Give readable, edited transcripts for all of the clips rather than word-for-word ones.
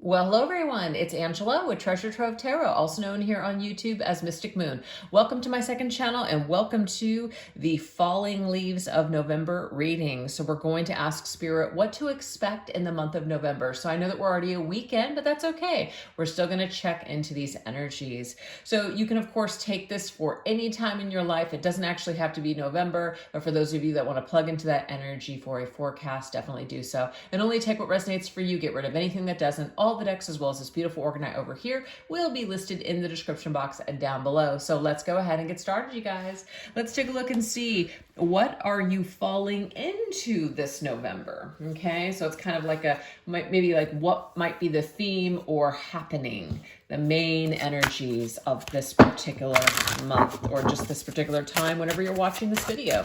Well, hello everyone. It's Angela with Treasure Trove Tarot, also known here on YouTube as Mystic Moon. Welcome to my second channel and welcome to the Falling Leaves of November reading. So we're going to ask Spirit what to expect in the month of November. So I know that we're already a weekend, but that's okay. We're still going to check into these energies. So you can, of course, take this for any time in your life. It doesn't actually have to be November, but for those of you that want to plug into that energy for a forecast, definitely do so. And only take what resonates for you. Get rid of anything that doesn't. All the decks, as well as this beautiful Orgonite over here, will be listed in the description box and down below. So let's go ahead and get started, you guys. Let's take a look and see, what are you falling into this November? Okay, so it's kind of like maybe like what might be the theme or happening, the main energies of this particular month or just this particular time whenever you're watching this video.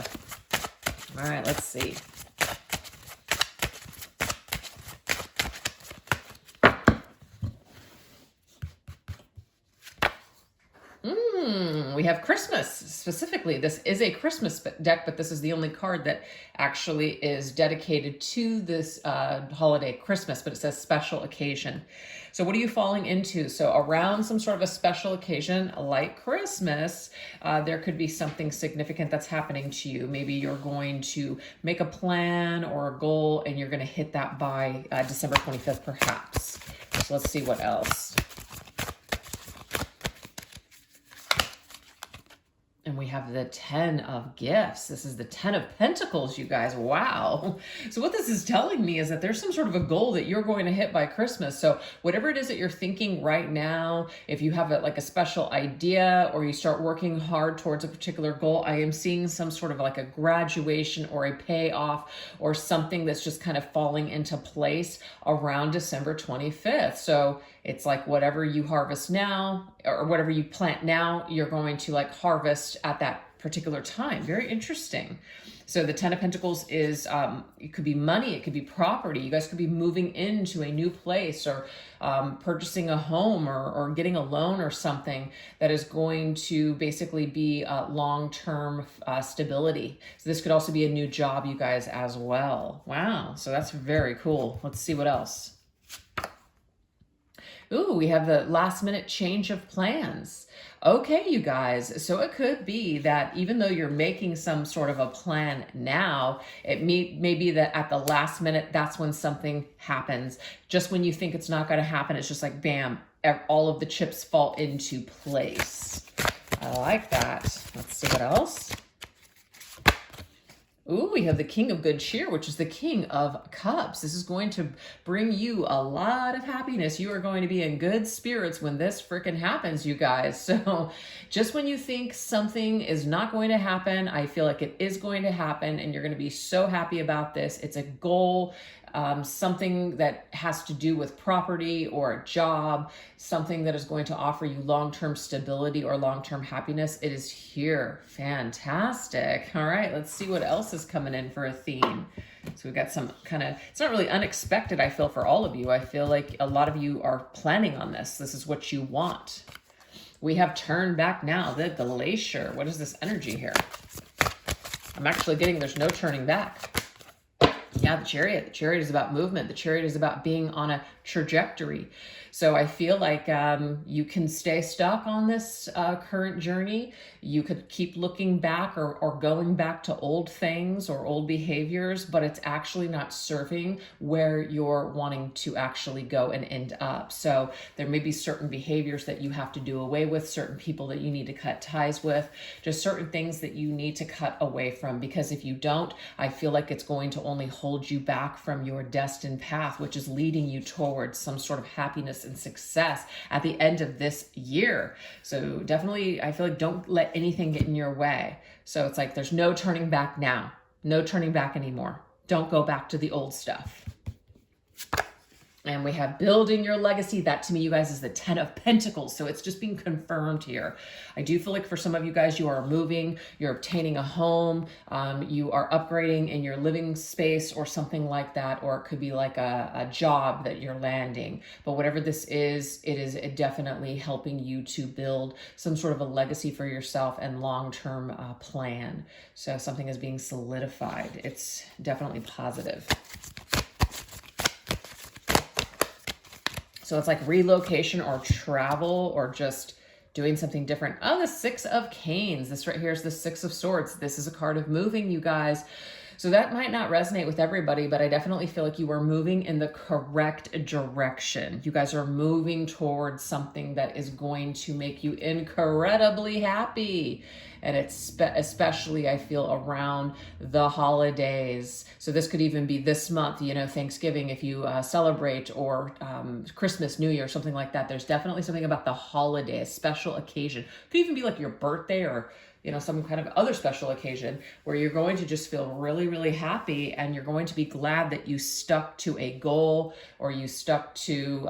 All right, let's see. We have Christmas specifically. This is a Christmas deck, but this is the only card that actually is dedicated to this holiday, Christmas, but it says special occasion. So what are you falling into? So around some sort of a special occasion like Christmas, there could be something significant that's happening to you. Maybe you're going to make a plan or a goal and you're going to hit that by December 25th, perhaps. So let's see what else. And we have the 10 of gifts. This is the 10 of pentacles, you guys. Wow. So what this is telling me is that there's some sort of a goal that you're going to hit by Christmas. So whatever it is that you're thinking right now, if you have like a special idea or you start working hard towards a particular goal, I am seeing some sort of like a graduation or a payoff or something that's just kind of falling into place around December 25th. So it's like whatever you harvest now or whatever you plant now, you're going to like harvest at that particular time. Very interesting. So the 10 of Pentacles is, it could be money, it could be property. You guys could be moving into a new place or purchasing a home or getting a loan or something that is going to basically be long-term stability. So this could also be a new job, you guys, as well. Wow. So that's very cool. Let's see what else. Ooh, we have the last minute change of plans. Okay, you guys, so it could be that even though you're making some sort of a plan now, it may be that at the last minute, that's when something happens. Just when you think it's not going to happen, it's just like, bam, all of the chips fall into place. I like that. Let's see what else. Ooh, we have the King of Good Cheer, which is the King of Cups. This is going to bring you a lot of happiness. You are going to be in good spirits when this freaking happens, you guys. So just when you think something is not going to happen, I feel like it is going to happen and you're going to be so happy about this. It's a goal, something that has to do with property or a job, something that is going to offer you long-term stability or long-term happiness. It is here. Fantastic. All right, let's see what else is coming in for a theme. So we've got some kind of, it's not really unexpected, I feel, for all of you. I feel like a lot of you are planning on this. This is what you want. We have Turn Back Now, the Glacier. What is this energy here? I'm actually getting there's no turning back. Yeah, the Chariot. The Chariot is about movement. The Chariot is about being on a trajectory. So I feel like you can stay stuck on this current journey. You could keep looking back or going back to old things or old behaviors, but it's actually not serving where you're wanting to actually go and end up. So there may be certain behaviors that you have to do away with, certain people that you need to cut ties with, just certain things that you need to cut away from, because if you don't, I feel like it's going to only hold you back from your destined path, which is leading you towards some sort of happiness and success at the end of this year. So definitely, I feel like don't let anything get in your way. So it's like there's no turning back now, no turning back anymore. Don't go back to the old stuff. And we have Building Your Legacy. That to me, you guys, is the 10 of Pentacles. So it's just being confirmed here. I do feel like for some of you guys, you are moving, you're obtaining a home, you are upgrading in your living space or something like that. Or it could be like a job that you're landing. But whatever this is, it is definitely helping you to build some sort of a legacy for yourself and long-term plan. So something is being solidified. It's definitely positive. So it's like relocation or travel or just doing something different. Oh, the Six of Canes. This right here is the Six of Swords. This is a card of moving, you guys. So that might not resonate with everybody, but I definitely feel like you are moving in the correct direction. You guys are moving towards something that is going to make you incredibly happy. And it's especially, I feel, around the holidays. So this could even be this month, you know, Thanksgiving, if you celebrate, or Christmas, New Year, something like that. There's definitely something about the holiday, a special occasion. It could even be like your birthday, or you know, some kind of other special occasion where you're going to just feel really, really happy, and you're going to be glad that you stuck to a goal, or you stuck to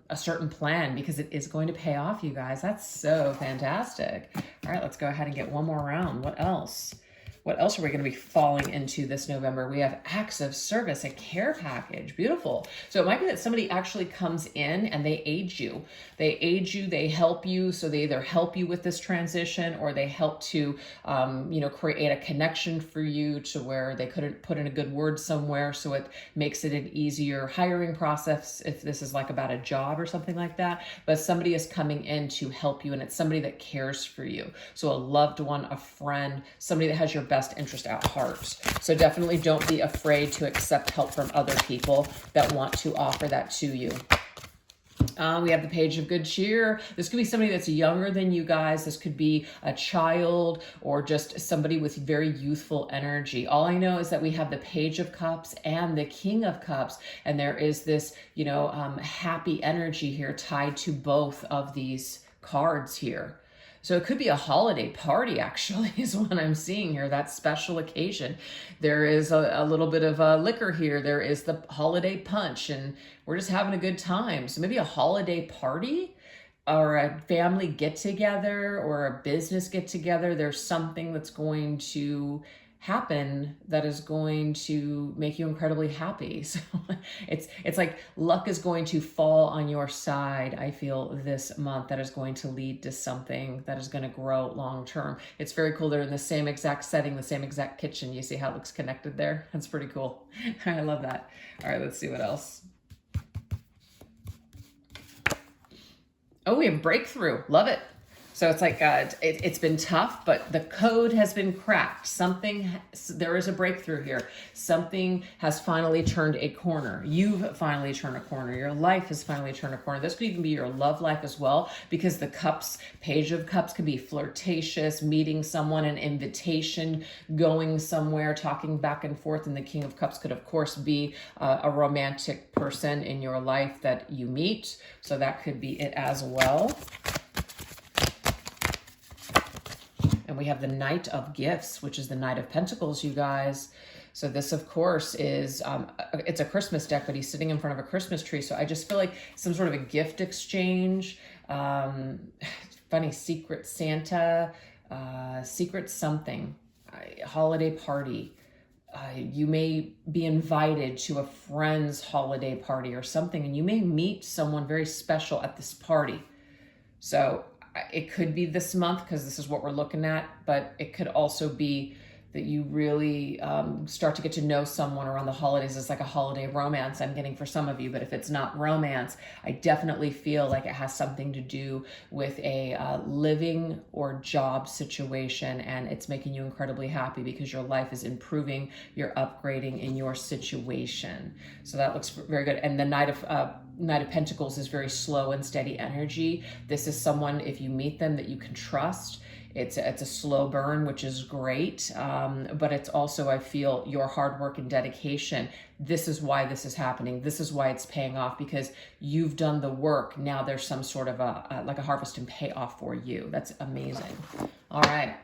a certain plan, because it is going to pay off, you guys. That's so fantastic. All right, let's go ahead and get one more round. What else? What else are we going to be falling into this November? We have acts of service, a care package. Beautiful. So it might be that somebody actually comes in and they aid you. They aid you, they help you. So they either help you with this transition, or they help to, you know, create a connection for you to where they couldn't put in a good word somewhere. So it makes it an easier hiring process if this is like about a job or something like that. But somebody is coming in to help you, and it's somebody that cares for you. So a loved one, a friend, somebody that has your best interest at heart. So definitely don't be afraid to accept help from other people that want to offer that to you. We have the Page of Good Cheer. This could be somebody that's younger than you guys. This could be a child, or just somebody with very youthful energy. All I know is that we have the Page of Cups and the King of Cups, and there is this, you know, happy energy here tied to both of these cards here. So it could be a holiday party, actually, is what I'm seeing here, that special occasion. There is a little bit of liquor here. There is the holiday punch, and we're just having a good time. So maybe a holiday party, or a family get-together, or a business get-together. There's something that's going to happen that is going to make you incredibly happy. So it's like luck is going to fall on your side, I feel, this month, that is going to lead to something that is going to grow long term. It's very cool. They're in the same exact setting, the same exact kitchen. You see how it looks connected there? That's pretty cool. I love that. All right, let's see what else. Oh, we have breakthrough. Love it. So it's like, it's been tough, but the code has been cracked. There is a breakthrough here. Something has finally turned a corner. You've finally turned a corner. Your life has finally turned a corner. This could even be your love life as well, because the Cups, Page of Cups, can be flirtatious, meeting someone, an invitation, going somewhere, talking back and forth. And the King of Cups could, of course, be a romantic person in your life that you meet. So that could be it as well. And we have the Knight of Gifts, which is the Knight of Pentacles, you guys. So this, of course, is, it's a Christmas deck, but he's sitting in front of a Christmas tree. So I just feel like some sort of a gift exchange, funny, Secret Santa, secret something, holiday party. You may be invited to a friend's holiday party or something, and you may meet someone very special at this party. So it could be this month, because this is what we're looking at, but it could also be that you really start to get to know someone around the holidays. It's like a holiday romance I'm getting for some of you, but if it's not romance, I definitely feel like it has something to do with a living or job situation, and it's making you incredibly happy because your life is improving, you're upgrading in your situation. So that looks very good. And the Knight of Pentacles is very slow and steady energy. This is someone, if you meet them, that you can trust. It's a slow burn, which is great, but it's also, I feel, your hard work and dedication. This is why this is happening. This is why it's paying off, because you've done the work. Now there's some sort of like a harvest and payoff for you. That's amazing. All right.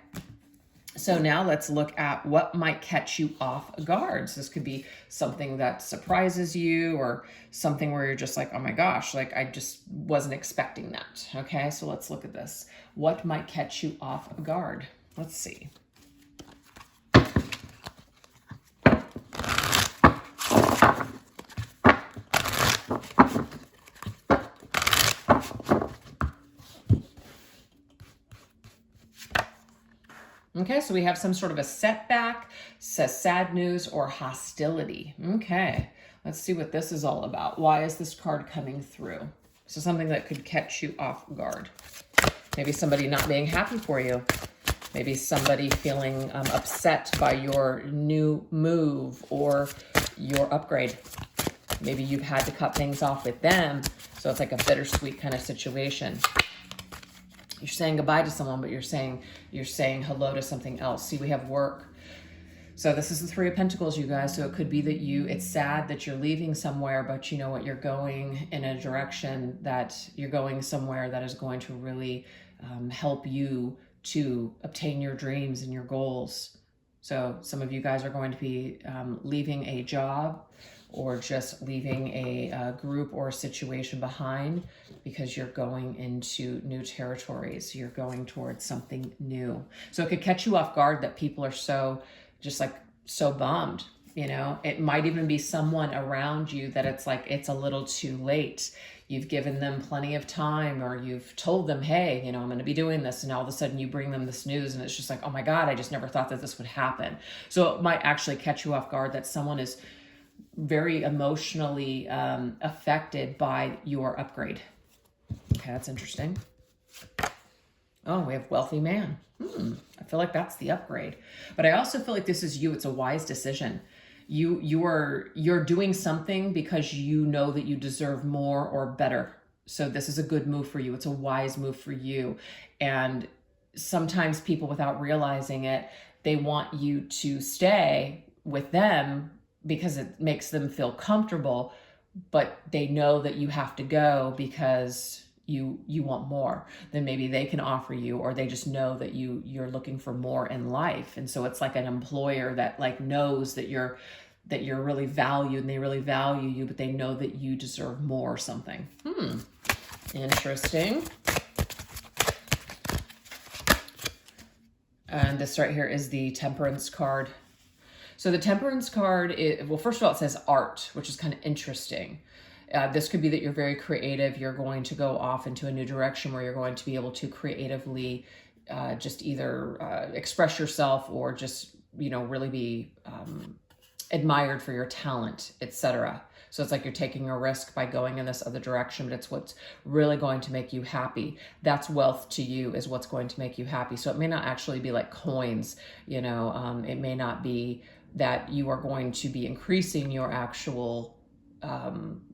So now let's look at what might catch you off guard. So this could be something that surprises you, or something where you're just like, oh my gosh, like I just wasn't expecting that. Okay, so let's look at this. What might catch you off guard? Let's see. Okay, so we have some sort of a setback, sad news, or hostility. Okay, let's see what this is all about. Why is this card coming through? So something that could catch you off guard. Maybe somebody not being happy for you. Maybe somebody feeling upset by your new move or your upgrade. Maybe you've had to cut things off with them, so it's like a bittersweet kind of situation. You're saying goodbye to someone, but you're saying hello to something else. See, we have work. So this is the Three of Pentacles, you guys. So it could be that it's sad that you're leaving somewhere, but you know what? You're going in a direction that you're going somewhere that is going to really help you to obtain your dreams and your goals. So some of you guys are going to be leaving a job or just leaving a group or a situation behind because you're going into new territories. You're going towards something new. So it could catch you off guard that people are so bummed, you know. It might even be someone around you that it's like, it's a little too late. You've given them plenty of time, or you've told them, hey, you know, I'm going to be doing this. And all of a sudden you bring them this news and it's just like, oh my God, I just never thought that this would happen. So it might actually catch you off guard that someone is very emotionally affected by your upgrade. Okay, that's interesting. Oh, we have wealthy man. I feel like that's the upgrade. But I also feel like this is you. It's a wise decision. You're doing something because you know that you deserve more or better. So this is a good move for you. It's a wise move for you. And sometimes people, without realizing it, they want you to stay with them because it makes them feel comfortable, but they know that you have to go because you want more than maybe they can offer you, or they just know that you're looking for more in life. And so it's like an employer that like knows that you're really valued and they really value you, but they know that you deserve more or something. Interesting. And this right here is the Temperance card. So the Temperance card, well, first of all, it says art, which is kind of interesting. This could be that you're very creative. You're going to go off into a new direction where you're going to be able to creatively just either express yourself or just, you know, really be admired for your talent, etc. So it's like you're taking a risk by going in this other direction, but it's what's really going to make you happy. That's wealth to you, is what's going to make you happy. So it may not actually be like coins, you know, it may not be that you are going to be increasing your actual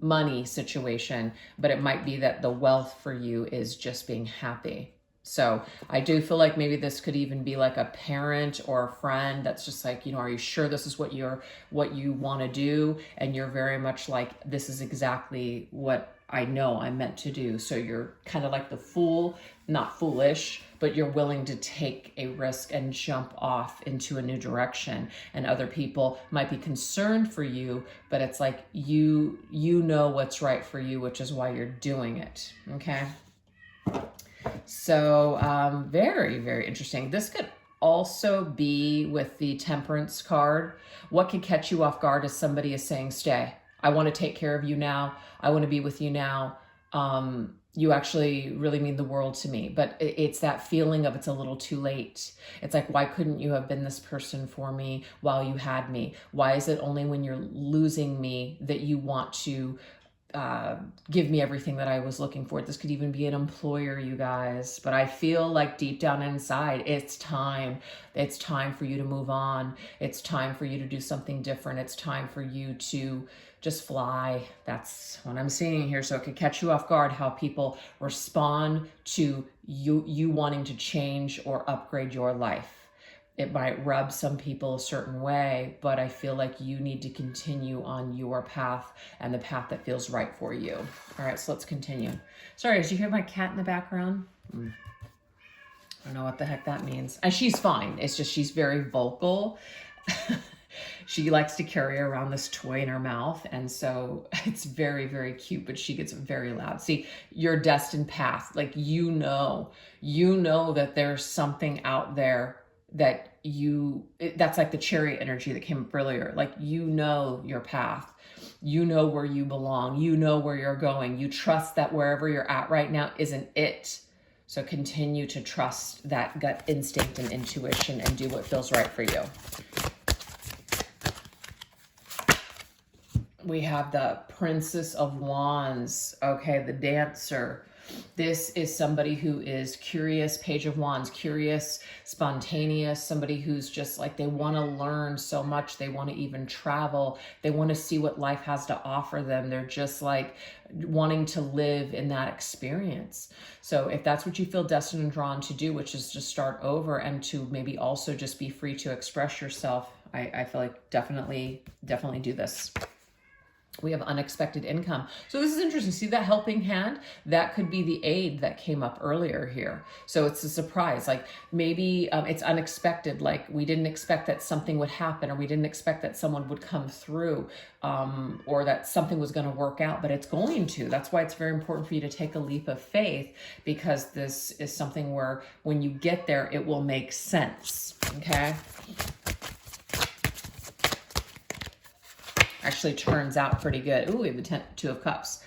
money situation, but it might be that the wealth for you is just being happy. So I do feel like maybe this could even be like a parent or a friend that's just like, you know, are you sure this is what you want to do? And you're very much like, this is exactly what I know I'm meant to do. So you're kind of like the fool, not foolish, but you're willing to take a risk and jump off into a new direction. And other people might be concerned for you, but it's like you know what's right for you, which is why you're doing it. Okay. So very, very interesting. This could also be with the Temperance card. What could catch you off guard is somebody is saying, stay. I want to take care of you now. I want to be with you now. You actually really mean the world to me. But it's that feeling of it's a little too late. It's like, why couldn't you have been this person for me while you had me? Why is it only when you're losing me that you want to give me everything that I was looking for? This could even be an employer, you guys. But I feel like deep down inside, it's time. It's time for you to move on. It's time for you to do something different. It's time for you to just fly. That's what I'm seeing here. So it could catch you off guard how people respond to you wanting to change or upgrade your life. It might rub some people a certain way, but I feel like you need to continue on your path and the path that feels right for you. All right, so let's continue. Sorry, did you hear my cat in the background? I don't know what the heck that means. And she's fine. It's just she's very vocal. She likes to carry around this toy in her mouth. And so it's very, very cute, but she gets very loud. See, your destined path, like, you know that there's something out there that that's like the chariot energy that came up earlier. Like, you know your path, you know where you belong, you know where you're going. You trust that wherever you're at right now isn't it. So continue to trust that gut instinct and intuition and do what feels right for you. We have the Princess of Wands. Okay, the Dancer. This is somebody who is curious, Page of Wands, curious, spontaneous, somebody who's just like, they want to learn so much. They want to even travel. They want to see what life has to offer them. They're just like wanting to live in that experience. So if that's what you feel destined and drawn to do, which is to start over and to maybe also just be free to express yourself, I feel like definitely do this. We have unexpected income. So this is interesting. See that helping hand? That could be the aid that came up earlier here. So it's a surprise. Like maybe it's unexpected. Like we didn't expect that something would happen, or we didn't expect that someone would come through, or that something was going to work out, but it's going to. That's why it's very important for you to take a leap of faith, because this is something where when you get there, it will make sense. Okay. Actually turns out pretty good. Ooh, we have the Two of Cups.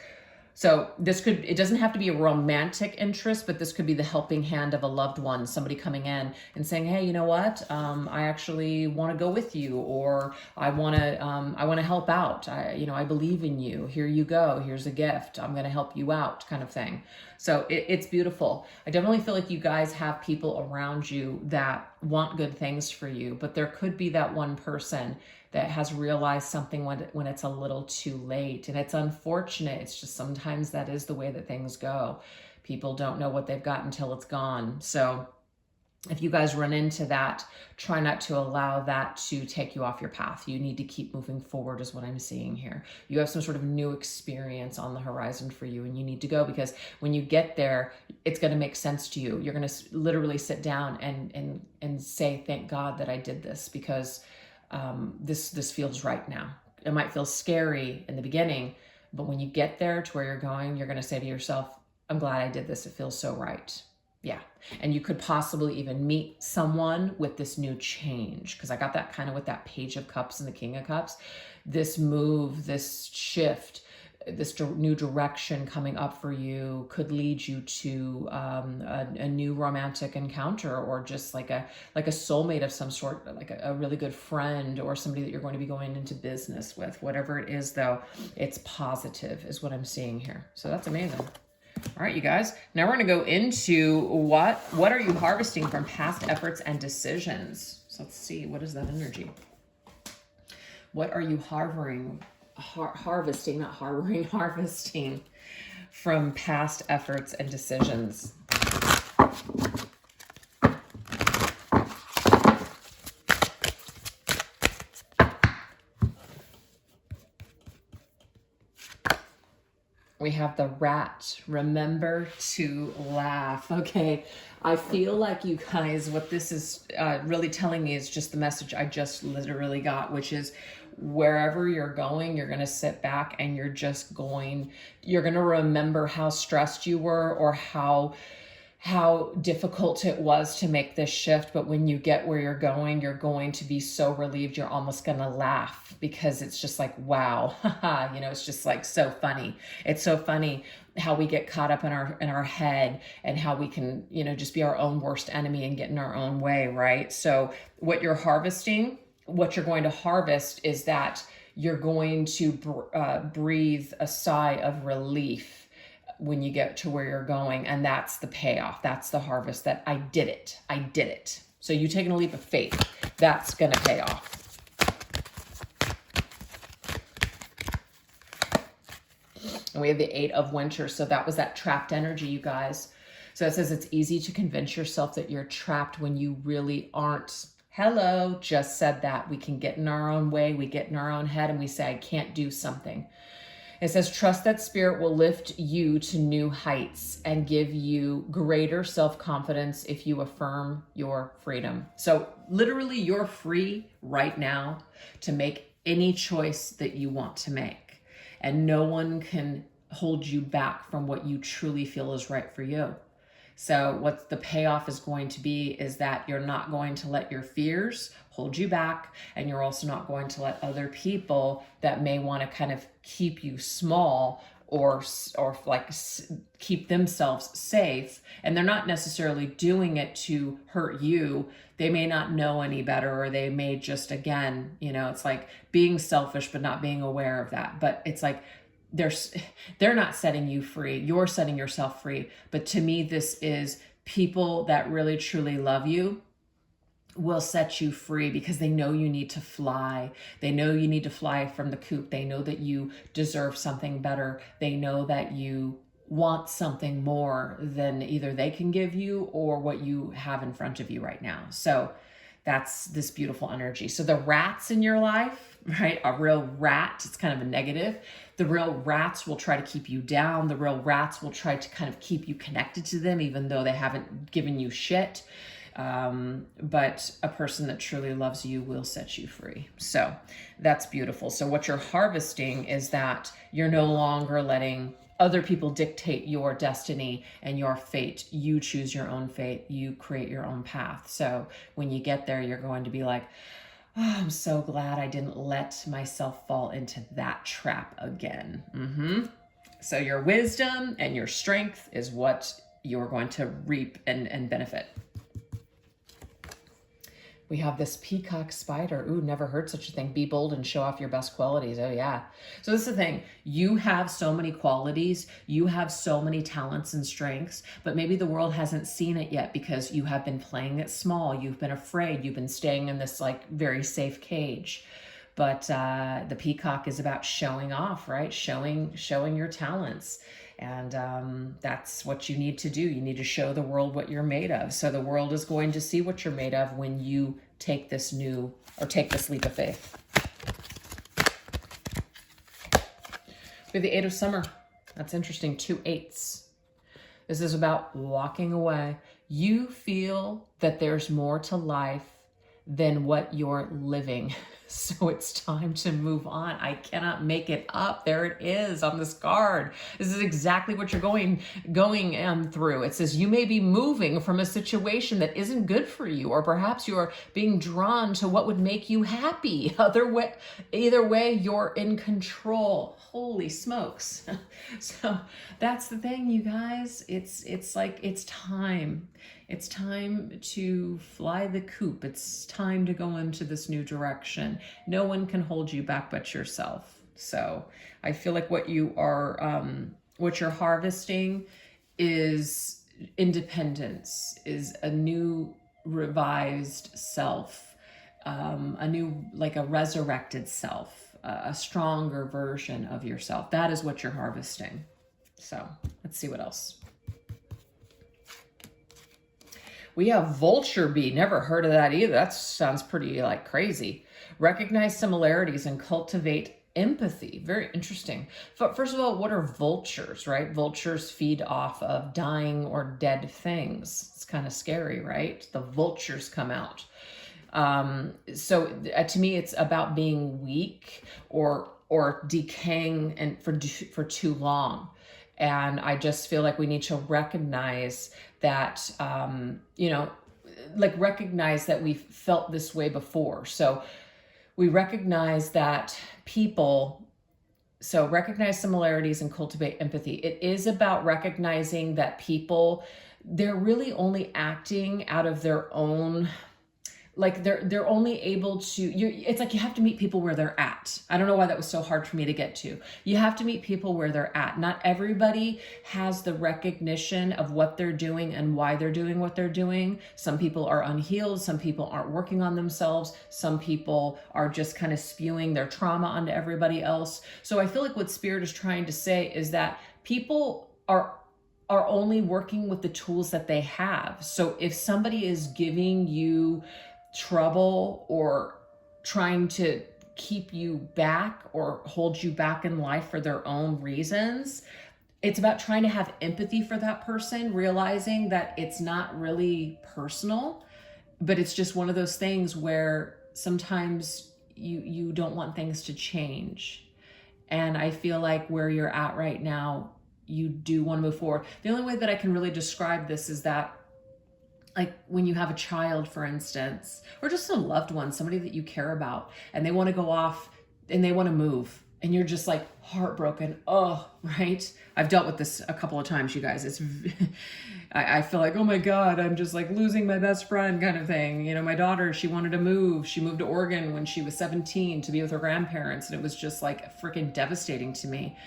So this could, it doesn't have to be a romantic interest, but this could be the helping hand of a loved one, somebody coming in and saying, hey, you know what? I actually want to go with you, or I want to help out. I believe in you. Here you go. Here's a gift. I'm going to help you out, kind of thing. So it's beautiful. I definitely feel like you guys have people around you that want good things for you, but there could be that one person that has realized something when it's a little too late. And it's unfortunate. It's just sometimes that is the way that things go. People don't know what they've got until it's gone. So if you guys run into that, try not to allow that to take you off your path. You need to keep moving forward is what I'm seeing here. You have some sort of new experience on the horizon for you, and you need to go, because when you get there, it's going to make sense to you. You're going to literally sit down and say, thank God that I did this, because this feels right now. It might feel scary in the beginning, but when you get there to where you're going, you're going to say to yourself, I'm glad I did this. It feels so right. Yeah. And you could possibly even meet someone with this new change, because I got that kind of with that Page of Cups and the King of Cups. This move, this shift, this new direction coming up for you could lead you to a new romantic encounter, or just like a soulmate of some sort, like a really good friend, or somebody that you're going to be going into business with. Whatever it is, though, it's positive is what I'm seeing here. So that's amazing. All right, you guys. Now we're going to go into what are you harvesting from past efforts and decisions. So let's see, what is that energy? What are you harvesting, not harboring, harvesting from past efforts and decisions? We have the Rat. Remember to laugh. Okay, I feel like you guys, what this is really telling me is just the message I just literally got, which is wherever you're going, you're going to sit back and you're going to remember how stressed you were, or how difficult it was to make this shift. But when you get where you're going to be so relieved, you're almost going to laugh, because it's just like, wow, it's just like so funny. It's so funny how we get caught up in our head, and how we can, just be our own worst enemy and get in our own way, right? So what you're going to harvest is that you're going to breathe a sigh of relief when you get to where you're going. And that's the payoff. That's the harvest, that I did it. So you taking a leap of faith, that's going to pay off. And we have the Eight of Winter. So that was that trapped energy, you guys. So it says it's easy to convince yourself that you're trapped when you really aren't. Hello, just said that. We can get in our own way. We get in our own head and we say, I can't do something. It says, trust that spirit will lift you to new heights and give you greater self-confidence if you affirm your freedom. So literally, you're free right now to make any choice that you want to make. And no one can hold you back from what you truly feel is right for you. So what the payoff is going to be is that you're not going to let your fears hold you back, and you're also not going to let other people that may want to kind of keep you small, or like keep themselves safe, and they're not necessarily doing it to hurt you. They may not know any better, or they may just, again, it's like being selfish but not being aware of that. But it's like they're not setting you free, you're setting yourself free. But to me, this is people that really truly love you will set you free, because they know you need to fly. They know you need to fly from the coop. They know that you deserve something better. They know that you want something more than either they can give you or what you have in front of you right now. So that's this beautiful energy. So the rats in your life, right? A real rat, it's kind of a negative. The real rats will try to keep you down. The real rats will try to kind of keep you connected to them, even though they haven't given you shit. But a person that truly loves you will set you free. So that's beautiful. So what you're harvesting is that you're no longer letting other people dictate your destiny and your fate. You choose your own fate. You create your own path. So when you get there, you're going to be like, oh, I'm so glad I didn't let myself fall into that trap again. So your wisdom and your strength is what you're going to reap and benefit. We have this peacock spider. Ooh, never heard such a thing. Be bold and show off your best qualities. Oh yeah. So this is the thing. You have so many qualities. You have so many talents and strengths, but maybe the world hasn't seen it yet because you have been playing it small. You've been afraid. You've been staying in this like very safe cage. But the peacock is about showing off, right? Showing your talents. And that's what you need to do. You need to show the world what you're made of. So the world is going to see what you're made of when you take this leap of faith. We have the 8 of summer. That's interesting. 2 8s. This is about walking away. You feel that there's more to life than what you're living. So it's time to move on. I cannot make it up. There it is on this card. This is exactly what you're going through. It says you may be moving from a situation that isn't good for you, or perhaps you're being drawn to what would make you happy. Either way, you're in control. Holy smokes. So that's the thing, you guys. It's like, it's time. It's time to fly the coop. It's time to go into this new direction. No one can hold you back but yourself. So I feel like what you're harvesting is independence, is a new revised self, a resurrected self, a stronger version of yourself. That is what you're harvesting. So let's see what else. We have vulture bee. Never heard of that either. That sounds pretty like crazy. Recognize similarities and cultivate empathy. Very interesting. But first of all, what are vultures, right? Vultures feed off of dying or dead things. It's kind of scary, right? The vultures come out. So to me, it's about being weak or decaying and for too long. And I just feel like we need to recognize that, recognize that we've felt this way before. So we recognize that recognize similarities and cultivate empathy. It is about recognizing that people, they're really only acting out of their own, like they're only able to, it's like you have to meet people where they're at. I don't know why that was so hard for me to get to. You have to meet people where they're at. Not everybody has the recognition of what they're doing and why they're doing what they're doing. Some people are unhealed. Some people aren't working on themselves. Some people are just kind of spewing their trauma onto everybody else. So I feel like what Spirit is trying to say is that people are only working with the tools that they have. So if somebody is giving you trouble or trying to keep you back or hold you back in life for their own reasons, it's about trying to have empathy for that person, realizing that it's not really personal, but it's just one of those things where sometimes you don't want things to change. And I feel like where you're at right now, you do want to move forward. The only way that I can really describe this is that, like when you have a child, for instance, or just a loved one, somebody that you care about, and they want to go off and they want to move, and you're just like heartbroken. Oh, right. I've dealt with this a couple of times, you guys. It's, I feel like, oh my God, I'm just like losing my best friend kind of thing. You know, my daughter, she wanted to move. She moved to Oregon when she was 17 to be with her grandparents. And it was just like freaking devastating to me.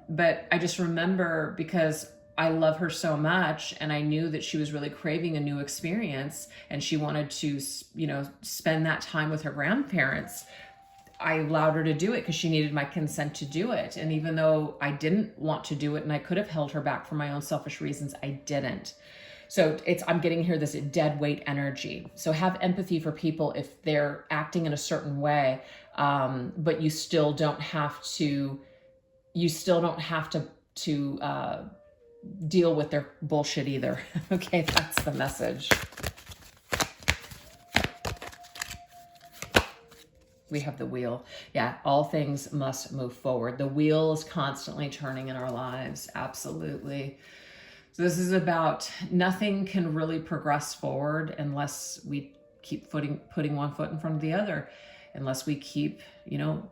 But I just remember, because I love her so much, and I knew that she was really craving a new experience, and she wanted to, you know, spend that time with her grandparents. I allowed her to do it because she needed my consent to do it. And even though I didn't want to do it and I could have held her back for my own selfish reasons, I didn't. So I'm getting here this dead weight energy. So have empathy for people if they're acting in a certain way, but you still don't have to deal with their bullshit either. Okay, that's the message. We have the wheel. Yeah, all things must move forward. The wheel is constantly turning in our lives. Absolutely. So this is about, nothing can really progress forward unless we keep putting one foot in front of the other, unless we keep, you know,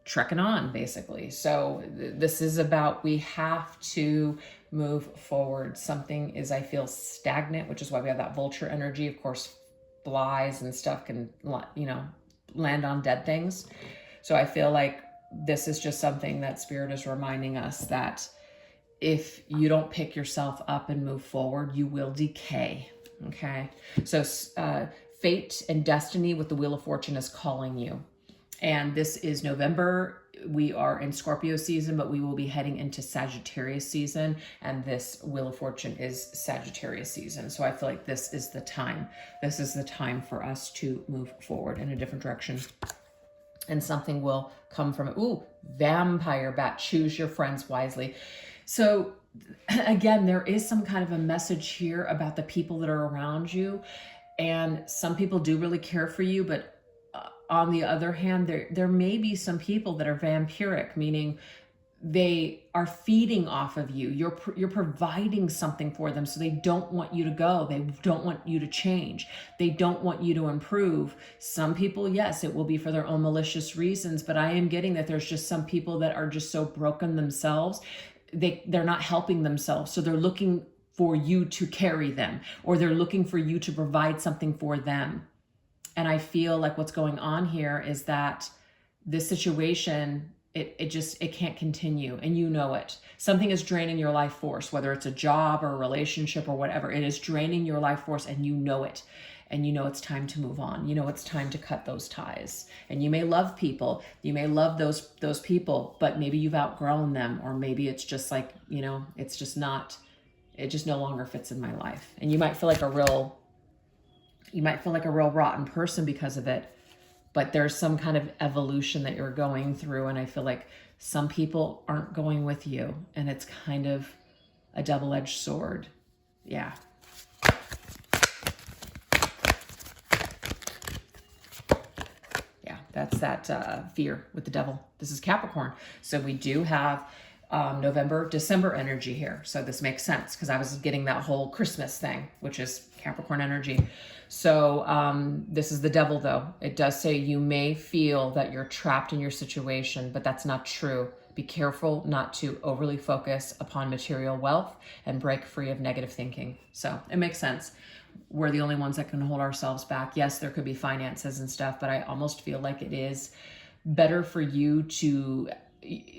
trekking on, basically. So this is about, we have to move forward. Something is, I feel, stagnant, which is why we have that vulture energy. Of course, flies and stuff can, you know, land on dead things. So I feel like this is just something that Spirit is reminding us, that if you don't pick yourself up and move forward, you will decay. Okay. So fate and destiny with the Wheel of Fortune is calling you. And this is November. We are in Scorpio season, but we will be heading into Sagittarius season. And this Wheel of Fortune is Sagittarius season. So I feel like this is the time. This is the time for us to move forward in a different direction. And something will come from it. Ooh, vampire bat, choose your friends wisely. So again, there is some kind of a message here about the people that are around you. And some people do really care for you, but on the other hand, there may be some people that are vampiric, meaning they are feeding off of you. You're providing something for them, so they don't want you to go. They don't want you to change. They don't want you to improve. Some people, yes, it will be for their own malicious reasons, but I am getting that there's just some people that are just so broken themselves, they're not helping themselves. So they're looking for you to carry them, or they're looking for you to provide something for them. And I feel like what's going on here is that this situation, it can't continue, and you know it. Something is draining your life force, whether it's a job or a relationship or whatever. It is draining your life force, and you know it. And you know it's time to move on. You know it's time to cut those ties. And you may love people. You may love those people, but maybe you've outgrown them, or maybe it's just like, you know, it's just not, it just no longer fits in my life. And you might feel like a real rotten person because of it, but there's some kind of evolution that you're going through. And I feel like some people aren't going with you, and it's kind of a double-edged sword. Yeah. Yeah, that's that fear with the devil. This is Capricorn. So we do have November, December energy here. So this makes sense because I was getting that whole Christmas thing, which is Capricorn energy. So this is the devil, though. It does say you may feel that you're trapped in your situation, but that's not true. Be careful not to overly focus upon material wealth and break free of negative thinking. So it makes sense. We're the only ones that can hold ourselves back. Yes, there could be finances and stuff, but I almost feel like it is better for you to,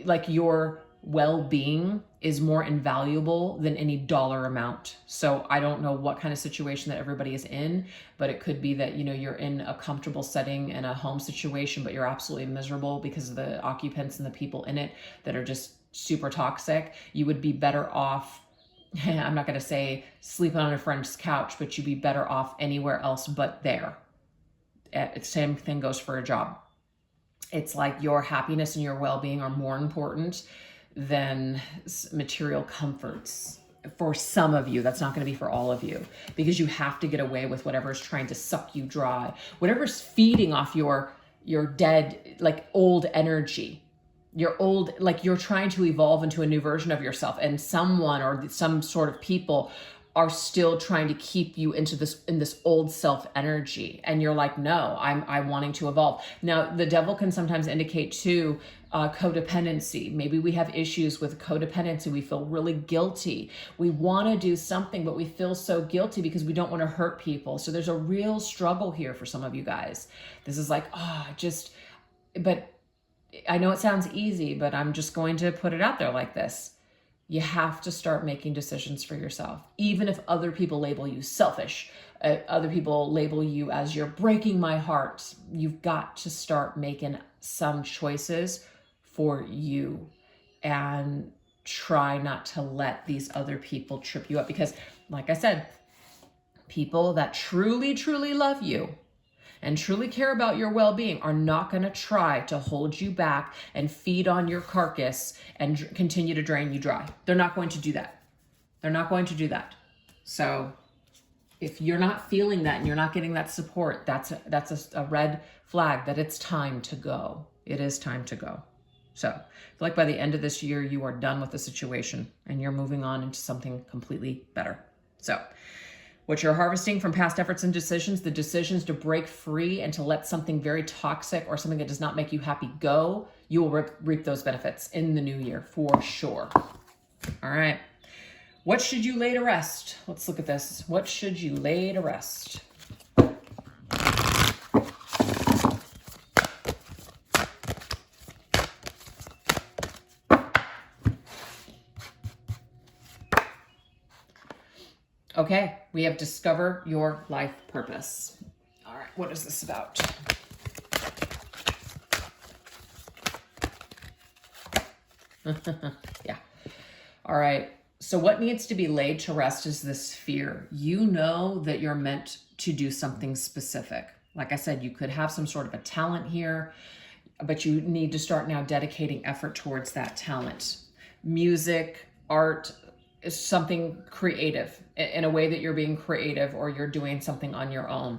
like, your well-being is more invaluable than any dollar amount. So I don't know what kind of situation that everybody is in, but it could be that, you know, you're in a comfortable setting in a home situation, but you're absolutely miserable because of the occupants and the people in it that are just super toxic. You would be better off, I'm not going to say sleeping on a friend's couch, but you'd be better off anywhere else but there. Same thing goes for a job. It's like your happiness and your well-being are more important than material comforts. For some of you, that's not going to be for all of you, because you have to get away with whatever is trying to suck you dry, whatever's feeding off your dead, like, old energy. Your old, like, you're trying to evolve into a new version of yourself, and someone or some sort of people are still trying to keep you in this old self energy. And you're like, no, I'm wanting to evolve. Now, the devil can sometimes indicate too, codependency. Maybe we have issues with codependency. We feel really guilty. We want to do something, but we feel so guilty because we don't want to hurt people. So there's a real struggle here for some of you guys. This is like, but I know it sounds easy, but I'm just going to put it out there like this. You have to start making decisions for yourself. Even if other people label you selfish, other people label you as you're breaking my heart, you've got to start making some choices for you and try not to let these other people trip you up. Because like I said, people that truly, truly love you and truly care about your well-being are not going to try to hold you back and feed on your carcass and continue to drain you dry. They're not going to do that. They're not going to do that. So if you're not feeling that and you're not getting that support, that's a red flag that it's time to go. It is time to go. So I feel like by the end of this year, you are done with the situation and you're moving on into something completely better. So what you're harvesting from past efforts and decisions, the decisions to break free and to let something very toxic or something that does not make you happy go, you will reap those benefits in the new year for sure. All right. What should you lay to rest? Let's look at this. What should you lay to rest? Okay, we have discover your life purpose. All right, what is this about? Yeah. All right. So what needs to be laid to rest is this fear. You know that you're meant to do something specific. Like I said, you could have some sort of a talent here, but you need to start now dedicating effort towards that talent. Music, art, is something creative in a way that you're being creative or you're doing something on your own.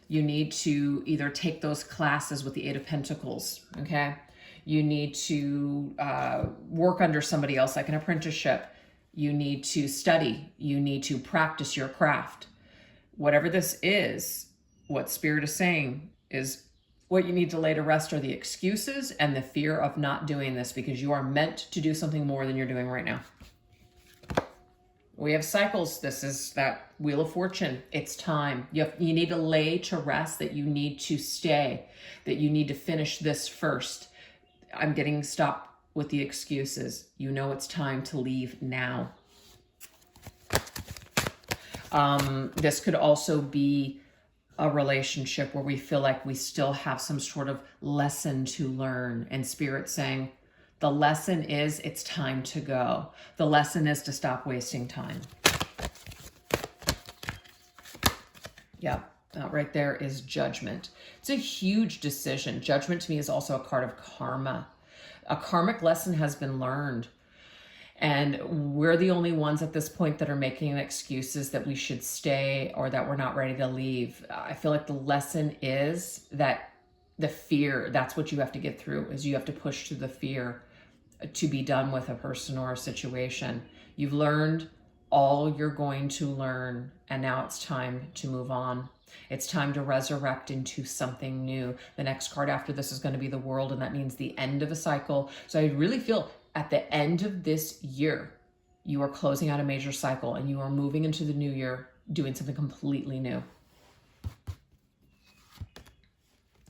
You need to either take those classes with the Eight of Pentacles, okay? You need to work under somebody else, like an apprenticeship. You need to study. You need to practice your craft. Whatever this is, what Spirit is saying is what you need to lay to rest are the excuses and the fear of not doing this because you are meant to do something more than you're doing right now. We have cycles. This is that Wheel of Fortune. It's time. You need to lay to rest that you need to stay, that you need to finish this first. I'm getting stopped with the excuses. You know it's time to leave now. This could also be a relationship where we feel like we still have some sort of lesson to learn. And Spirit saying, the lesson is it's time to go. The lesson is to stop wasting time. Yeah, right there is Judgment. It's a huge decision. Judgment to me is also a card of karma. A karmic lesson has been learned. And we're the only ones at this point that are making excuses that we should stay or that we're not ready to leave. I feel like the lesson is that the fear, that's what you have to get through, is you have to push through the fear to be done with a person or a situation. You've learned all you're going to learn, and now it's time to move on. It's time to resurrect into something new. The next card after this is going to be the World, and that means the end of a cycle. So I really feel at the end of this year, you are closing out a major cycle and you are moving into the new year doing something completely new.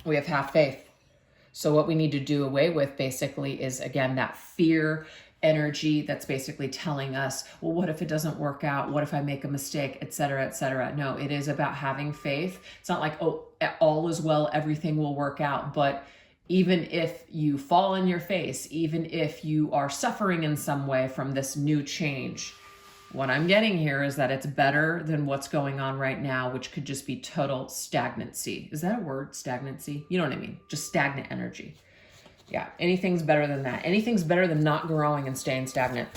We have half faith. So what we need to do away with basically is, again, that fear energy that's basically telling us, well, what if it doesn't work out? What if I make a mistake, et cetera, et cetera? No, it is about having faith. It's not like, oh, all is well, everything will work out. But even if you fall on your face, even if you are suffering in some way from this new change, what I'm getting here is that it's better than what's going on right now, which could just be total stagnancy. Is that a word, stagnancy? You know what I mean? Just stagnant energy. Yeah, anything's better than that. Anything's better than not growing and staying stagnant.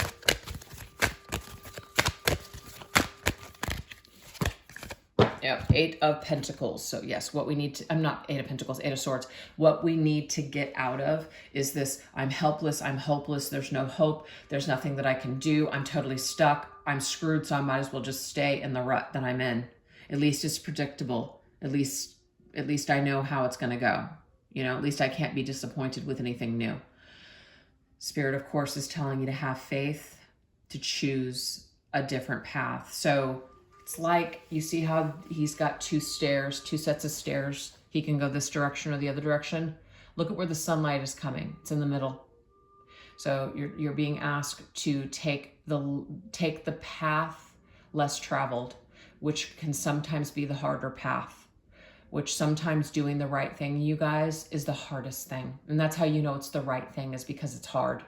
Yeah, Eight of Pentacles. So yes, what we need to, I'm not Eight of Pentacles, Eight of Swords. What we need to get out of is this, I'm helpless, I'm hopeless, there's no hope, there's nothing that I can do, I'm totally stuck, I'm screwed, so I might as well just stay in the rut that I'm in. At least it's predictable. At least I know how it's going to go. You know, at least I can't be disappointed with anything new. Spirit, of course, is telling you to have faith, to choose a different path. So it's like, you see how he's got two sets of stairs. He can go this direction or the other direction. Look at where the sunlight is coming. It's in the middle. So you're being asked to take the path less traveled, which can sometimes be the harder path, which sometimes doing the right thing, you guys, is the hardest thing. And that's how you know it's the right thing, is because it's hard.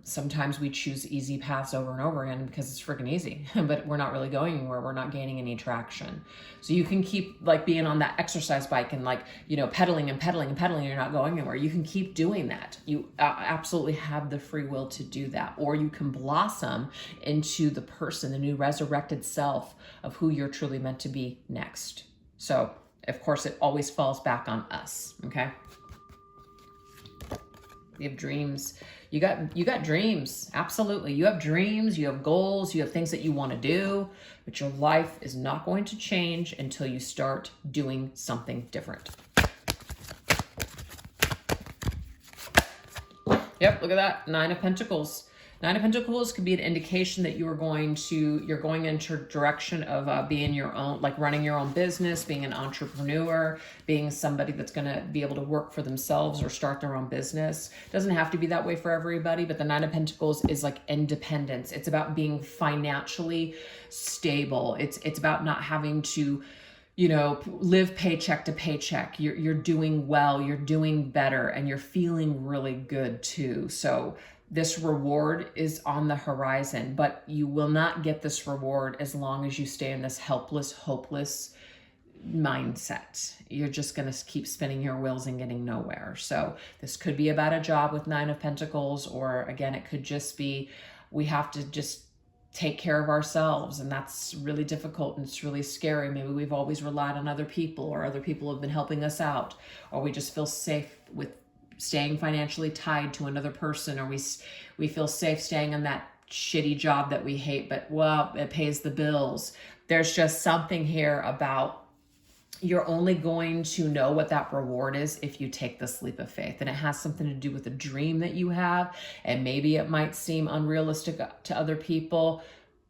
Sometimes we choose easy paths over and over again because it's freaking easy, but we're not really going anywhere. We're not gaining any traction. So you can keep like being on that exercise bike and like, you know, pedaling and pedaling and pedaling, and you're not going anywhere. You can keep doing that. You absolutely have the free will to do that. Or you can blossom into the person, the new resurrected self of who you're truly meant to be next. So of course it always falls back on us. Okay. You have dreams. You got dreams. Absolutely. You have dreams, you have goals, you have things that you want to do, but your life is not going to change until you start doing something different. Yep, look at that. 9 of Pentacles. 9 of Pentacles could be an indication that you're going into direction of being your own, like running your own business, being an entrepreneur, being somebody that's going to be able to work for themselves or start their own business. It doesn't have to be that way for everybody, but the 9 of Pentacles is like independence. It's about being financially stable. It's about not having to, you know, live paycheck to paycheck. You're doing well, you're doing better, and you're feeling really good too. So this reward is on the horizon, but you will not get this reward as long as you stay in this helpless, hopeless mindset. You're just going to keep spinning your wheels and getting nowhere. So this could be about a job with 9 of Pentacles, or again, it could just be, we have to just take care of ourselves, and that's really difficult and it's really scary. Maybe we've always relied on other people, or other people have been helping us out, or we just feel safe with staying financially tied to another person, or we feel safe staying on that shitty job that we hate, but well, it pays the bills. There's just something here about you're only going to know what that reward is if you take this leap of faith. And it has something to do with a dream that you have. And maybe it might seem unrealistic to other people,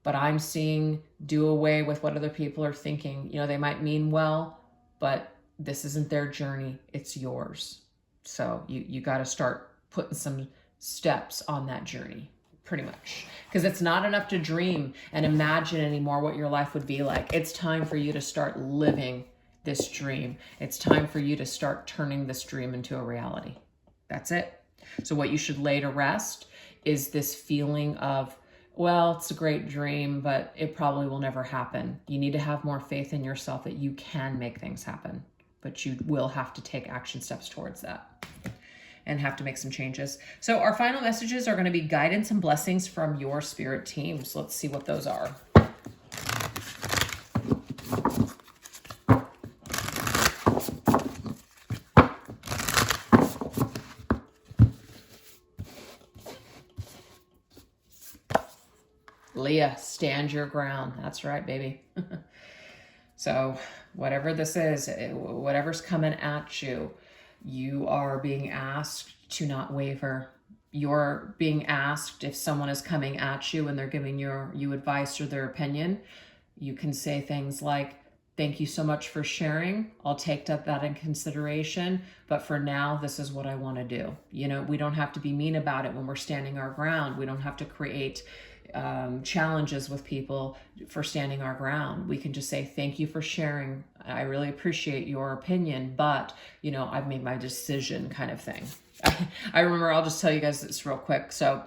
but I'm seeing do away with what other people are thinking. You know, they might mean well, but this isn't their journey, it's yours. So you got to start putting some steps on that journey, pretty much. Because it's not enough to dream and imagine anymore what your life would be like. It's time for you to start living this dream. It's time for you to start turning this dream into a reality. That's it. So what you should lay to rest is this feeling of, well, it's a great dream, but it probably will never happen. You need to have more faith in yourself that you can make things happen, but you will have to take action steps towards that and have to make some changes. So our final messages are going to be guidance and blessings from your spirit teams. Let's see what those are. Leah, stand your ground. That's right, baby. So whatever this is, whatever's coming at you, you are being asked to not waver. You're being asked, if someone is coming at you and they're giving you advice or their opinion, you can say things like, thank you so much for sharing. I'll take that in consideration. But for now, this is what I want to do. You know, we don't have to be mean about it when we're standing our ground. We don't have to create challenges with people for standing our ground. We can just say, thank you for sharing. I really appreciate your opinion, but you know, I've made my decision, kind of thing. I remember, I'll just tell you guys this real quick. So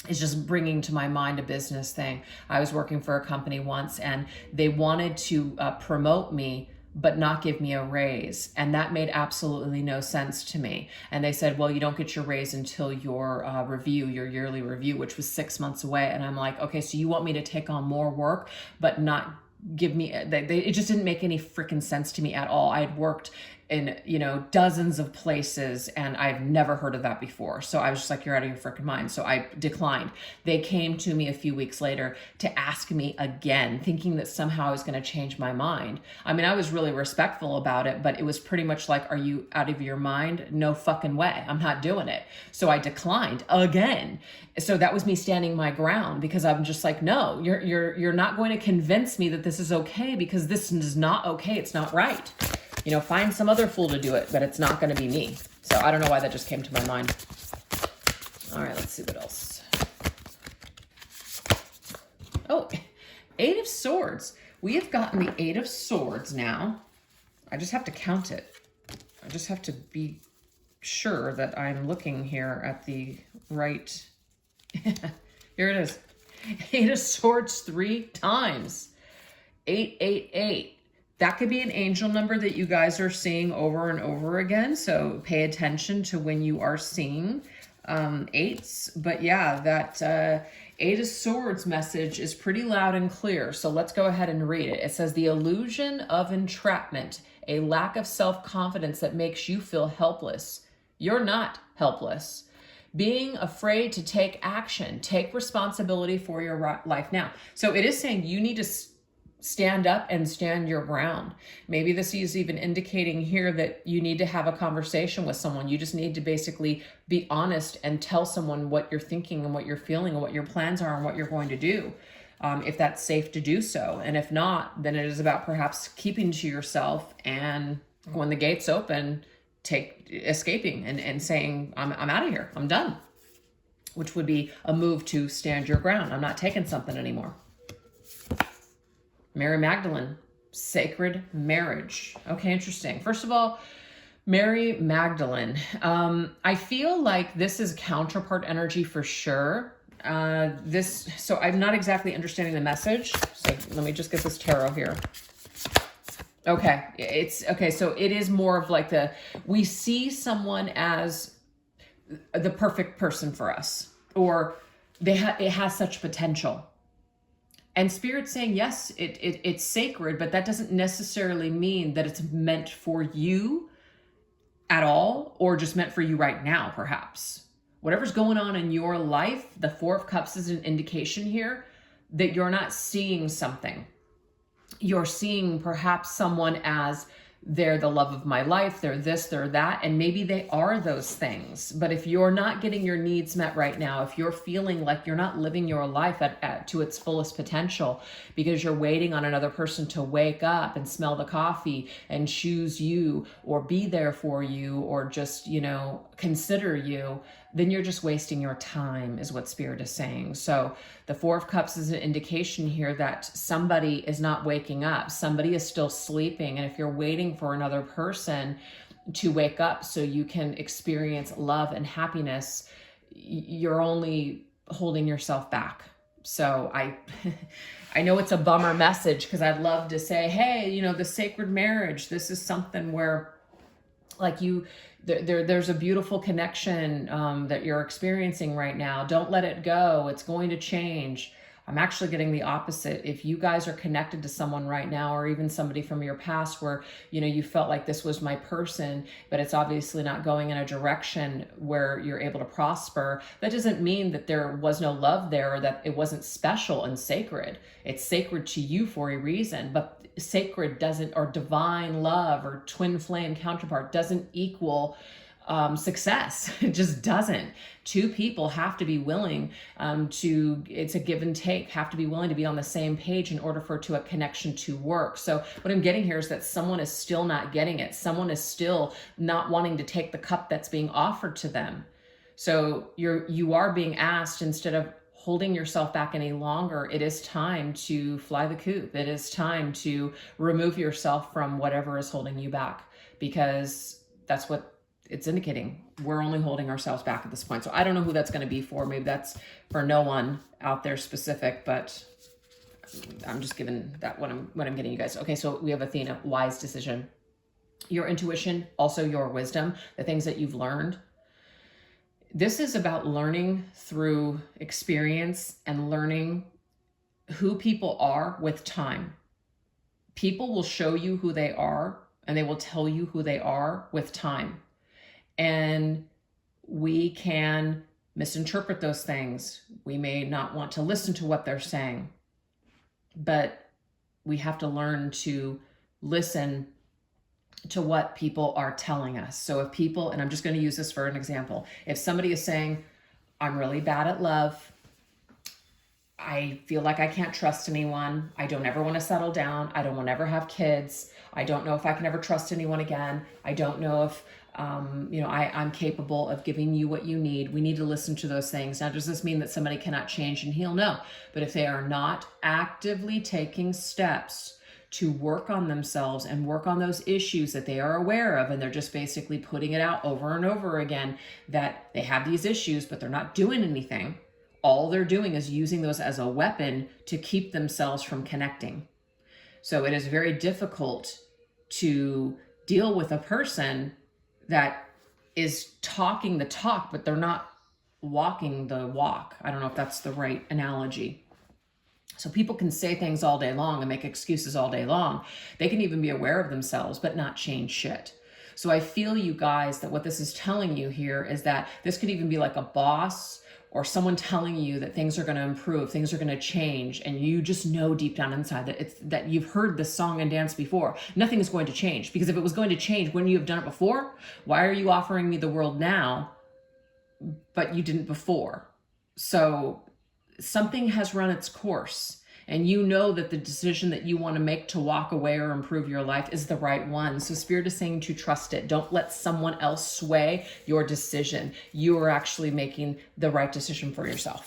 it's just bringing to my mind a business thing. I was working for a company once and they wanted to promote me, but not give me a raise. And that made absolutely no sense to me. And they said, well, you don't get your raise until your your yearly review, which was 6 months away. And I'm like, okay, so you want me to take on more work, but not give me, it just didn't make any freaking sense to me at all. I had worked in, you know, dozens of places, and I've never heard of that before. So I was just like, you're out of your freaking mind. So I declined. They came to me a few weeks later to ask me again, thinking that somehow I was going to change my mind. I mean, I was really respectful about it, but it was pretty much like, are you out of your mind? No fucking way. I'm not doing it. So I declined again. So that was me standing my ground, because I'm just like, no, you're not going to convince me that this is okay, because this is not okay. It's not right. You know, find some other fool to do it, but it's not going to be me. So I don't know why that just came to my mind. All right, let's see what else. Oh, 8 of Swords. We have gotten the 8 of Swords now. I just have to count it. I just have to be sure that I'm looking here at the right. Here it is. 8 of Swords 3 times. 888. That could be an angel number that you guys are seeing over and over again. So pay attention to when you are seeing 8s. But yeah, that 8 of Swords message is pretty loud and clear. So let's go ahead and read it. It says, the illusion of entrapment, a lack of self-confidence that makes you feel helpless. You're not helpless. Being afraid to take action, take responsibility for your life now. So it is saying you need to stand up and stand your ground. Maybe this is even indicating here that you need to have a conversation with someone. You just need to basically be honest and tell someone what you're thinking and what you're feeling and what your plans are and what you're going to do, if that's safe to do so. And if not, then it is about perhaps keeping to yourself, and when the gates open, escaping and saying, I'm out of here, I'm done, which would be a move to stand your ground. I'm not taking something anymore. Mary Magdalene, sacred marriage. Okay, interesting. First of all, Mary Magdalene. I feel like this is counterpart energy for sure. So I'm not exactly understanding the message. So let me just get this tarot here. Okay, so it is more of like we see someone as the perfect person for us, or it has such potential. And Spirit's saying, yes, it's sacred, but that doesn't necessarily mean that it's meant for you at all, or just meant for you right now, perhaps. Whatever's going on in your life, the 4 of Cups is an indication here that you're not seeing something. You're seeing perhaps someone as they're the love of my life, they're this, they're that, and maybe they are those things. But if you're not getting your needs met right now, if you're feeling like you're not living your life to its fullest potential because you're waiting on another person to wake up and smell the coffee and choose you or be there for you or just, you know, consider you, then you're just wasting your time, is what Spirit is saying. So the 4 of Cups is an indication here that somebody is not waking up. Somebody is still sleeping. And if you're waiting for another person to wake up so you can experience love and happiness, you're only holding yourself back. So I know it's a bummer message, because I'd love to say, hey, you know, the sacred marriage, this is something where like there's a beautiful connection that you're experiencing right now. Don't let it go. It's going to change. I'm actually getting the opposite. If you guys are connected to someone right now, or even somebody from your past where, you know, you felt like this was my person, but it's obviously not going in a direction where you're able to prosper, that doesn't mean that there was no love there or that it wasn't special and sacred. It's sacred to you for a reason, but sacred doesn't, or divine love or twin flame counterpart doesn't equal success. It just doesn't. 2 people have to be willing it's a give and take, have to be willing to be on the same page in order for a connection to work. So what I'm getting here is that someone is still not getting it. Someone is still not wanting to take the cup that's being offered to them. So you are being asked, instead of holding yourself back any longer, it is time to fly the coop. It is time to remove yourself from whatever is holding you back, because that's what it's indicating. We're only holding ourselves back at this point. So I don't know who that's going to be for. Maybe that's for no one out there specific, but I'm just giving that what I'm getting you guys. Okay, so we have Athena, wise decision. Your intuition, also your wisdom, the things that you've learned. This is about learning through experience and learning who people are with time. People will show you who they are and they will tell you who they are with time. And we can misinterpret those things. We may not want to listen to what they're saying, but we have to learn to listen to what people are telling us. So if people, and I'm just going to use this for an example, if somebody is saying, I'm really bad at love, I feel like I can't trust anyone, I don't ever want to settle down, I don't want to ever have kids, I don't know if I can ever trust anyone again, I don't know if I'm capable of giving you what you need. We need to listen to those things. Now, does this mean that somebody cannot change and heal? No. But if they are not actively taking steps to work on themselves and work on those issues that they are aware of, and they're just basically putting it out over and over again, that they have these issues, but they're not doing anything, all they're doing is using those as a weapon to keep themselves from connecting. So it is very difficult to deal with a person that is talking the talk, but they're not walking the walk. I don't know if that's the right analogy. So people can say things all day long and make excuses all day long. They can even be aware of themselves, but not change shit. So I feel, you guys, that what this is telling you here is that this could even be like a boss or someone telling you that things are going to improve, things are going to change, and you just know deep down inside that you've heard this song and dance before. Nothing is going to change, because if it was going to change, wouldn't you have done it before? Why are you offering me the world now, but you didn't before? So something has run its course, and you know that the decision that you want to make to walk away or improve your life is the right one. So Spirit is saying to trust it. Don't let someone else sway your decision. You are actually making the right decision for yourself.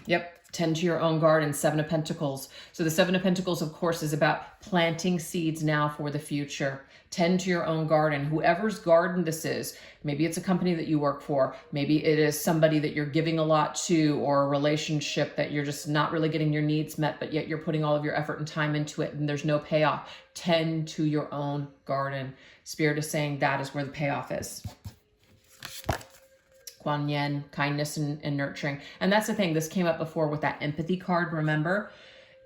Yep. Tend to your own garden, Seven of Pentacles. So the Seven of Pentacles, of course, is about planting seeds now for the future. Tend to your own garden. Whoever's garden this is, maybe it's a company that you work for, maybe it is somebody that you're giving a lot to, or a relationship that you're just not really getting your needs met, but yet you're putting all of your effort and time into it and there's no payoff. Tend to your own garden. Spirit is saying that is where the payoff is. Kuan Yin, kindness and nurturing. And that's the thing, this came up before with that empathy card, remember?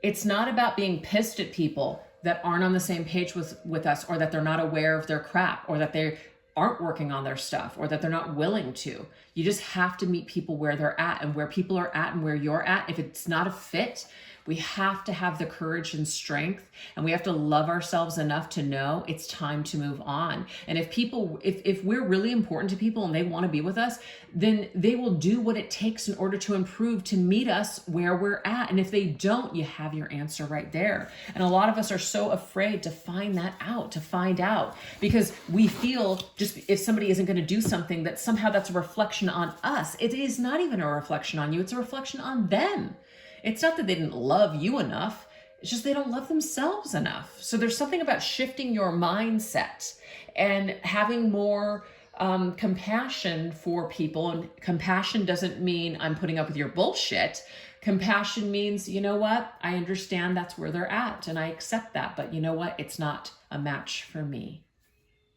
It's not about being pissed at people that aren't on the same page with us, or that they're not aware of their crap, or that they aren't working on their stuff, or that they're not willing to. You just have to meet people where they're at, and where people are at and where you're at. If it's not a fit, we have to have the courage and strength, and we have to love ourselves enough to know it's time to move on. And if we're really important to people and they want to be with us, then they will do what it takes in order to improve, to meet us where we're at. And if they don't, you have your answer right there. And a lot of us are so afraid to find out, because we feel just if somebody isn't going to do something, that somehow that's a reflection on us. It is not even a reflection on you. It's a reflection on them. It's not that they didn't love you enough. It's just they don't love themselves enough. So there's something about shifting your mindset and having more compassion for people. And compassion doesn't mean I'm putting up with your bullshit. Compassion means, you know what? I understand that's where they're at and I accept that. But you know what? It's not a match for me.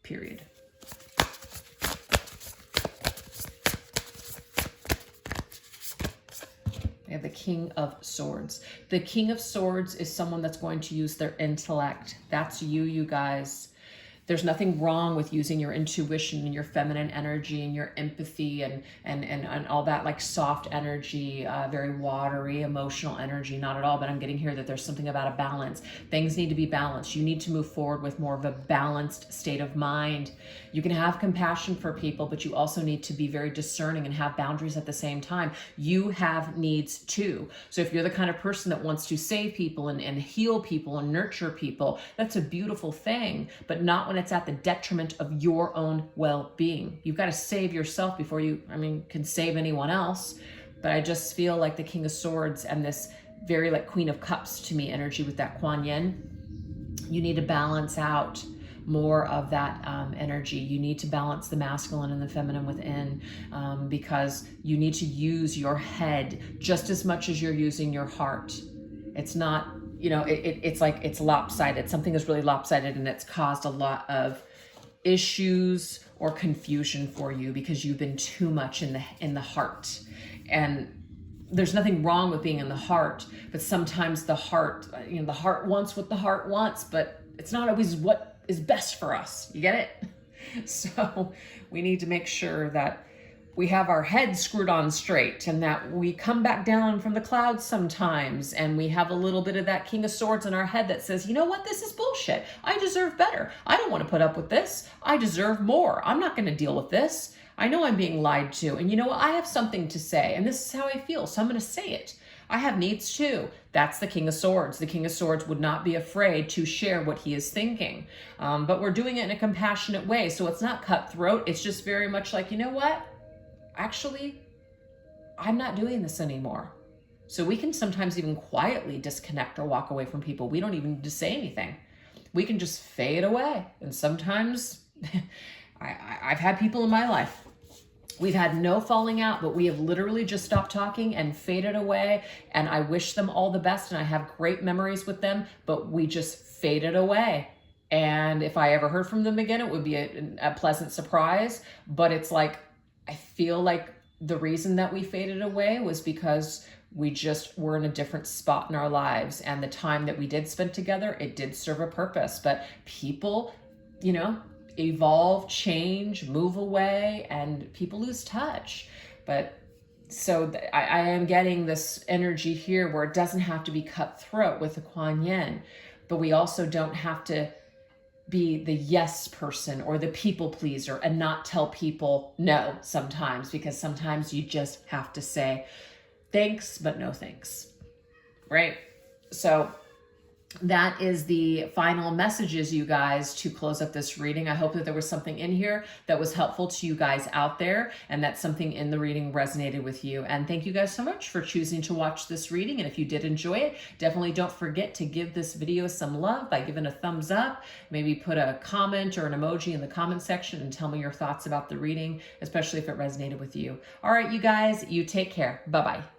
Period. We have the King of Swords. The King of Swords is someone that's going to use their intellect. That's you guys. There's nothing wrong with using your intuition and your feminine energy and your empathy and all that, like soft energy, very watery, emotional energy, not at all. But I'm getting here that there's something about a balance. Things need to be balanced. You need to move forward with more of a balanced state of mind. You can have compassion for people, but you also need to be very discerning and have boundaries at the same time. You have needs too. So if you're the kind of person that wants to save people and heal people and nurture people, that's a beautiful thing, but not when it's at the detriment of your own well-being. You've got to save yourself before you, can save anyone else. But I just feel like the King of Swords and this very like Queen of Cups to me energy with that Kuan Yin, you need to balance out more of that energy. You need to balance the masculine and the feminine within, because you need to use your head just as much as you're using your heart. It's not, it's like it's lopsided. Something is really lopsided and it's caused a lot of issues or confusion for you because you've been too much in the heart. And there's nothing wrong with being in the heart, but sometimes the heart, the heart wants what the heart wants, but it's not always what is best for us. You get it? So we need to make sure that we have our head screwed on straight, and that we come back down from the clouds sometimes, and we have a little bit of that King of Swords in our head that says, you know what, this is bullshit. I deserve better. I don't want to put up with this. I deserve more. I'm not going to deal with this. I know I'm being lied to, and you know what, I have something to say, and this is how I feel, so I'm going to say it. I have needs too. That's the King of Swords. The King of Swords would not be afraid to share what he is thinking. But we're doing it in a compassionate way, so it's not cutthroat. It's just very much like, you know what? Actually, I'm not doing this anymore. So we can sometimes even quietly disconnect or walk away from people. We don't even need to say anything. We can just fade away. And sometimes I've had people in my life, we've had no falling out, but we have literally just stopped talking and faded away. And I wish them all the best, and I have great memories with them, but we just faded away. And if I ever heard from them again, it would be a pleasant surprise. But it's like, I feel like the reason that we faded away was because we just were in a different spot in our lives. And the time that we did spend together, it did serve a purpose. But people, evolve, change, move away, and people lose touch. But so I am getting this energy here where it doesn't have to be cutthroat with the Kuan Yin, but we also don't have to be the yes person or the people pleaser and not tell people no sometimes, because sometimes you just have to say thanks, but no thanks, right? So that is the final messages, you guys, to close up this reading. I hope that there was something in here that was helpful to you guys out there, and that something in the reading resonated with you. And thank you guys so much for choosing to watch this reading. And if you did enjoy it, definitely don't forget to give this video some love by giving a thumbs up. Maybe put a comment or an emoji in the comment section and tell me your thoughts about the reading, especially if it resonated with you. All right, you guys, you take care. Bye-bye.